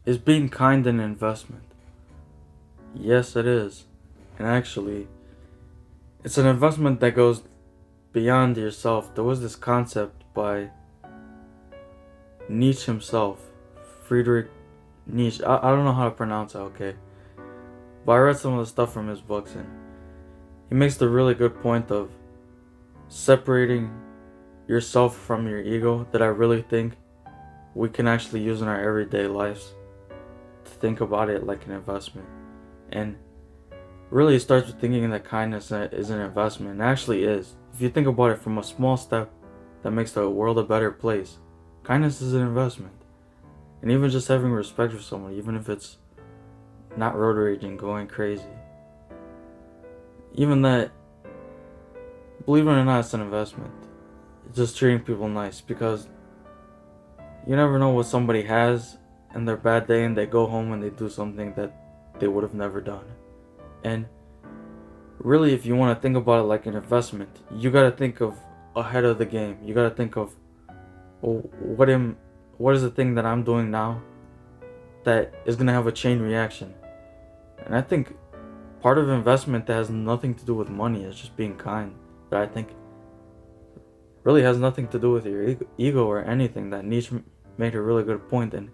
Is being kind an investment? Yes, it is. And actually, it's an investment that goes beyond yourself. There was this concept by Nietzsche himself, Friedrich Nietzsche. I don't know how to pronounce it, okay? But I read some of the stuff from his books, and he makes the really good point of separating yourself from your ego that I really think we can actually use in our everyday lives to think about it like an investment. And really, it starts with thinking that kindness is an investment. It actually is. If you think about it from a small step that makes the world a better place, kindness is an investment. And even just having respect for someone, even if it's not road raging, going crazy, even that, believe it or not, it's an investment. It's just treating people nice, because you never know what somebody has in their bad day and they go home and they do something that they would have never done. And really, if you want to think about it like an investment, you got to think of ahead of the game. You got to think of, well, what is the thing that I'm doing now that is going to have a chain reaction. And I think part of investment that has nothing to do with money is just being kind. That I think really has nothing to do with your ego or anything. That Nietzsche made a really good point in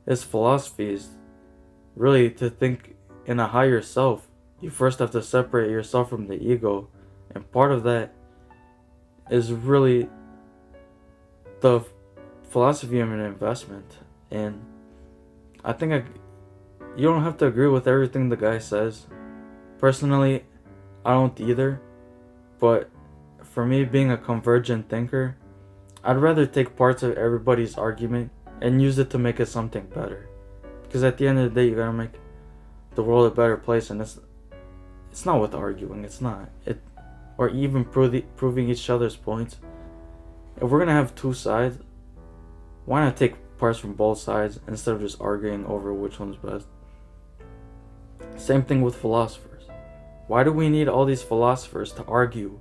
his philosophy is really to think in a higher self. You first have to separate yourself from the ego, and part of that is really the philosophy of an investment. And I think you don't have to agree with everything the guy says. Personally, I don't either, but for me, being a convergent thinker, I'd rather take parts of everybody's argument and use it to make it something better. Because at the end of the day, you gotta make the world a better place, and it's not with arguing. It's not it, or even proving each other's points. If we're gonna have two sides, why not take parts from both sides instead of just arguing over which one's best? Same thing with philosophers. Why do we need all these philosophers to argue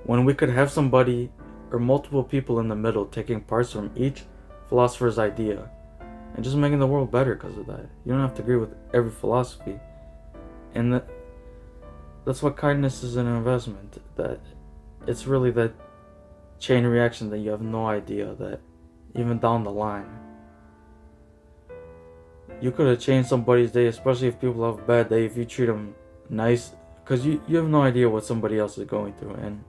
when we could have somebody or multiple people in the middle taking parts from each philosopher's idea and just making the world better because of that? You don't have to agree with every philosophy. And that's what kindness is, an investment. That it's really that chain reaction that you have no idea that even down the line you could have changed somebody's day, especially if people have a bad day, if you treat them nice, because you have no idea what somebody else is going through. And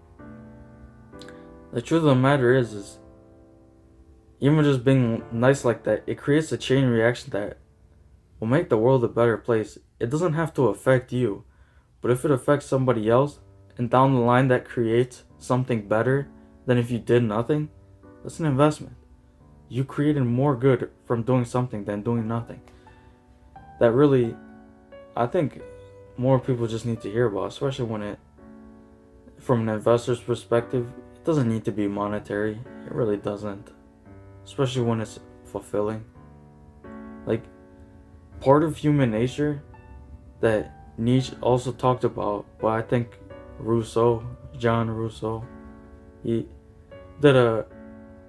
the truth of the matter is even just being nice like that, it creates a chain reaction that will make the world a better place. It doesn't have to affect you, but if it affects somebody else and down the line that creates something better than if you did nothing, that's an investment. You created more good from doing something than doing nothing. That really, I think more people just need to hear about, especially when it, from an investor's perspective, it doesn't need to be monetary. It really doesn't. Especially when it's fulfilling. Like, part of human nature that Nietzsche also talked about, but I think John Rousseau, he did a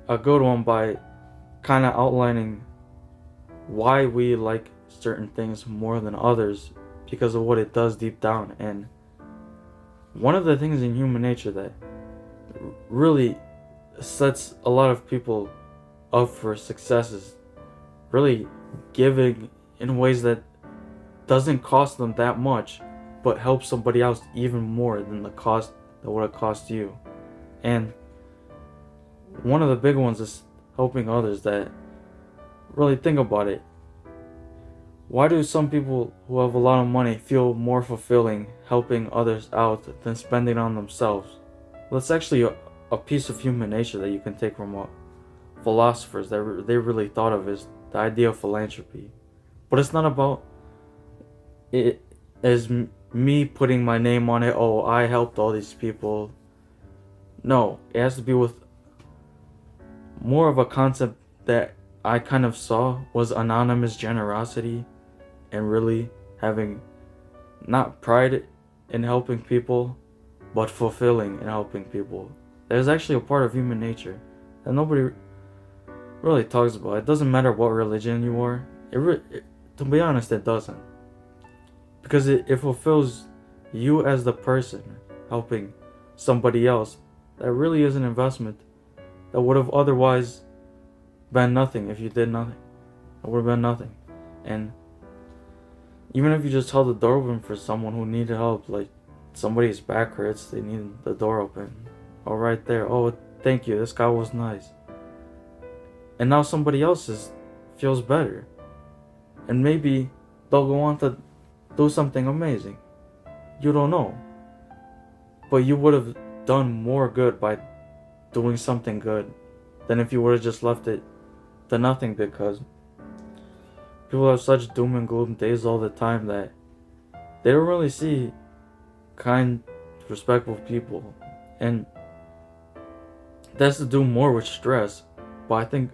good one by kind of outlining why we like certain things more than others because of what it does deep down. And one of the things in human nature that really sets a lot of people up for success is really giving in ways that doesn't cost them that much but helps somebody else even more than the cost that would have cost you. And one of the big ones is helping others. That really, think about it, why do some people who have a lot of money feel more fulfilling helping others out than spending on themselves? Well, it's actually a piece of human nature that you can take from what philosophers that they really thought of as the idea of philanthropy. But it's not about it as me putting my name on it. Oh, I helped all these people. No, it has to be with more of a concept that I kind of saw was anonymous generosity, and really having not pride in helping people, but fulfilling in helping people. That is actually a part of human nature that nobody really talks about. It doesn't matter what religion you are. To be honest, it doesn't, because it fulfills you as the person helping somebody else. That really is an investment that would have otherwise been nothing if you did nothing. It would have been nothing. And even if you just held the door open for someone who needed help, like somebody's back hurts, they need the door open. Oh, right there. Oh, thank you. This guy was nice. And now somebody else feels better. And maybe they'll go on to do something amazing. You don't know. But you would have done more good by doing something good than if you would have just left it to nothing, because people have such doom and gloom days all the time that they don't really see kind, respectful people. And that has to do more with stress. But I think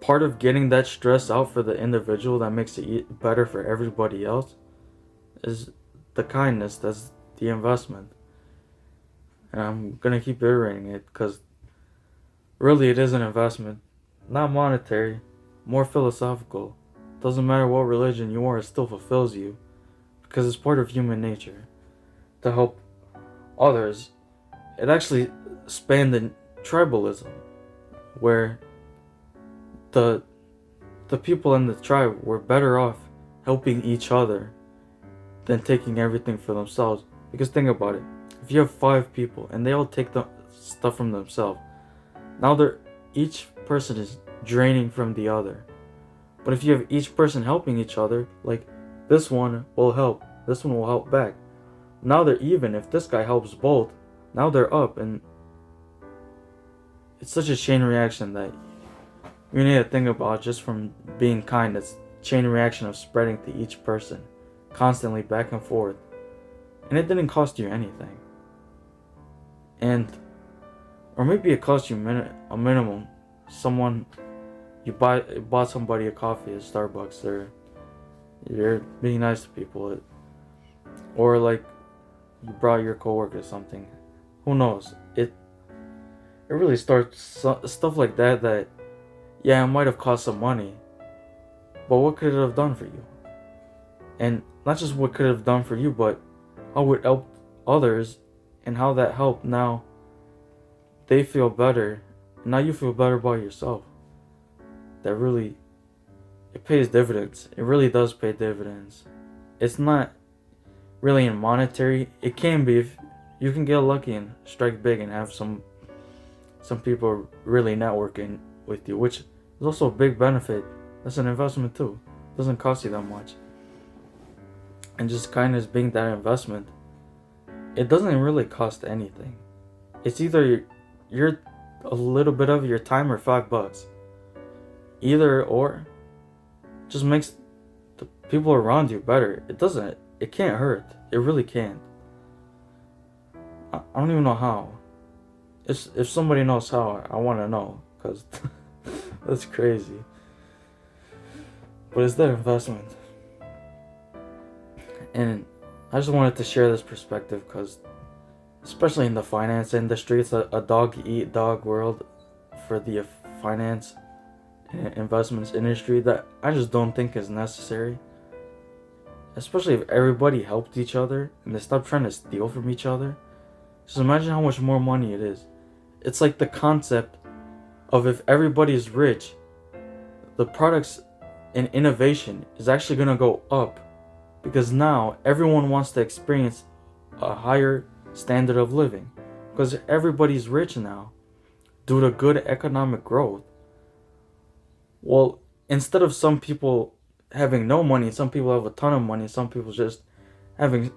part of getting that stress out for the individual that makes it better for everybody else is the kindness. That's the investment. And I'm gonna keep iterating it, because really it is an investment. Not monetary, more philosophical. Doesn't matter what religion you are, it still fulfills you, because it's part of human nature to help others. It actually spanned in tribalism, where the people in the tribe were better off helping each other than taking everything for themselves. Because think about it, if you have 5 people and they all take the stuff from themselves, now each person is draining from the other. But if you have each person helping each other, like this one will help, this one will help back. Now they're even. If this guy helps both, now they're up. And it's such a chain reaction that you need to think about, just from being kind. It's chain reaction of spreading to each person, constantly back and forth. And it didn't cost you anything. Or maybe it cost you a minimum. You bought somebody a coffee at Starbucks, or you're being nice to people, or like you brought your coworker something. Who knows? It really starts stuff like that. Yeah, it might have cost some money, but what could it have done for you? And not just what could it have done for you, but how it helped others, and how that helped. Now they feel better. Now you feel better about yourself. That really, it pays dividends. It really does pay dividends. It's not really in monetary. It can be if you can get lucky and strike big and have some people really networking with you, which is also a big benefit. That's an investment too. It doesn't cost you that much. And just kindness being that investment, it doesn't really cost anything. It's either you're a little bit of your time or $5. Either or just makes the people around you better. It can't hurt. It really can't. I don't even know how. If somebody knows how, I want to know, because that's crazy. But it's that investment. And I just wanted to share this perspective, because especially in the finance industry, it's a dog-eat-dog world for the finance investments industry that I just don't think is necessary. Especially if everybody helped each other and they stopped trying to steal from each other. Just imagine how much more money it is. It's like the concept of, if everybody is rich, the products and innovation is actually going to go up, because now everyone wants to experience a higher standard of living, because everybody's rich now due to good economic growth. Well, instead of some people having no money, some people have a ton of money, some people just having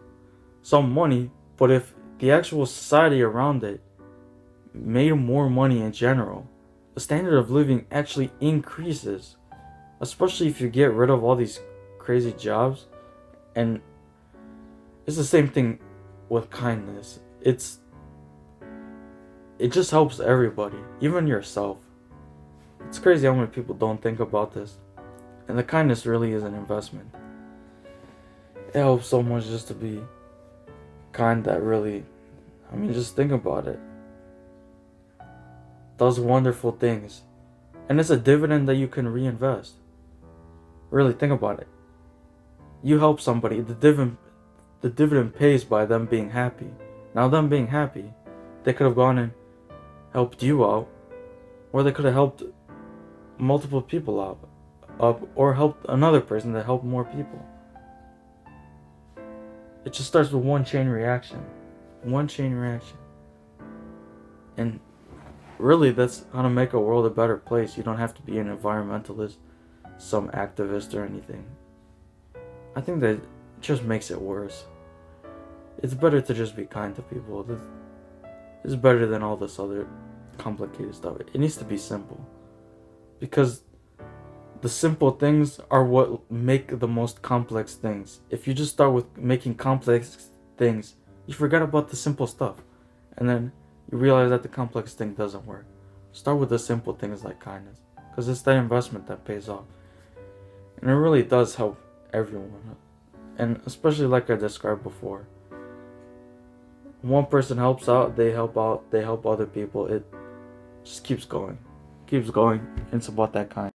some money, but if the actual society around it made more money in general, the standard of living actually increases, especially if you get rid of all these crazy jobs. And it's the same thing with kindness. It just helps everybody, even yourself. It's crazy how many people don't think about this. And the kindness really is an investment. It helps so much just to be kind, that really, just think about it. Does wonderful things. And it's a dividend that you can reinvest. Really think about it. You help somebody, the dividend pays by them being happy. Now them being happy, they could have gone and helped you out, or they could have helped multiple people out, or helped another person that helped more people. It just starts with one chain reaction. One chain reaction. And really, that's how to make a world a better place. You don't have to be an environmentalist, some activist or anything. I think that just makes it worse. It's better to just be kind to people. This is better than all this other complicated stuff. It needs to be simple. Because the simple things are what make the most complex things. If you just start with making complex things, you forget about the simple stuff. And then you realize that the complex thing doesn't work. Start with the simple things like kindness. Because it's that investment that pays off. And it really does help everyone. And especially like I described before. One person helps out, they help other people. It just keeps going. Keeps going. It's about that kind.